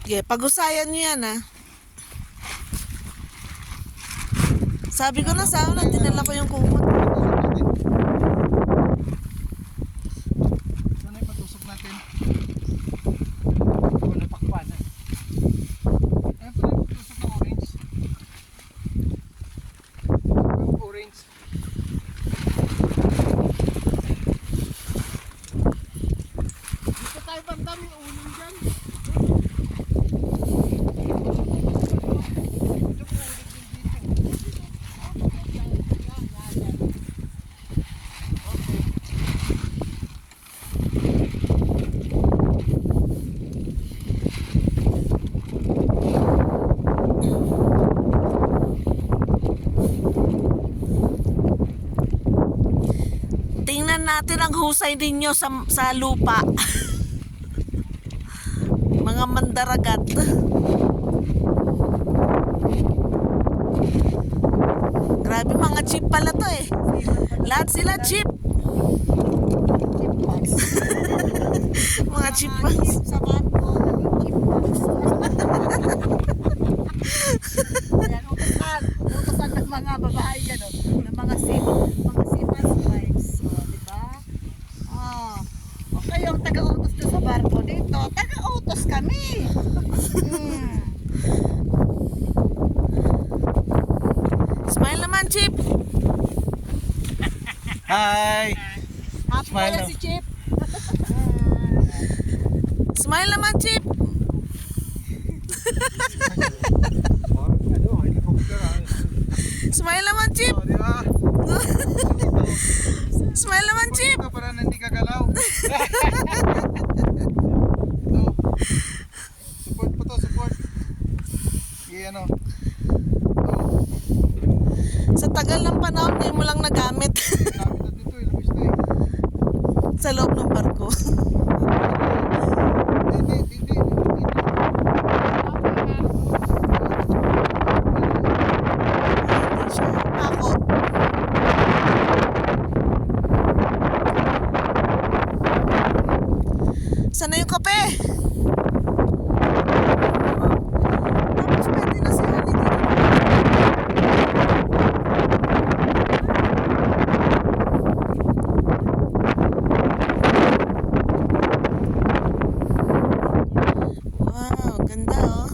Yeah, pag-usayan nyo yan, ha. Sabi ko na sa una, dinala ko yung kumot. Saan ay patusok natin? O, napakpan eh. Ayan pala yung patusok ng orange. Yung orange. Dito tayo pa, ang daming uling dyan. Tingnan natin ang husay ninyo sa lupa. Mga mandaragat. Grabe, mga chip pala to eh. Lahat sila chip. Mga chipmunks. Sa barko, naging chipmunks. Ayan, utusan ng mga babae yan, ng mga seaman's wives. O, diba? O kayong taga-utos doon sa barko dito, taga-utos kami. Smile naman, Chip. Hi! Happy Smile pala na. si Chip. Smile naman, Chip. Ano, helicopter ah. Smile naman, Chip. Oh, di ba? Smile naman, Chip. Ito para hindi ka galaw. Ito. Support po to, support. Sige, ano. Sa tagal ng panahon, hindi mo lang nagamit. Gamit na dito, ilabis na eh. Sa loob ng barko. Hindi. Ako. Sana yung kape? Tapos pwede na sila dito. Wow, ganda oh.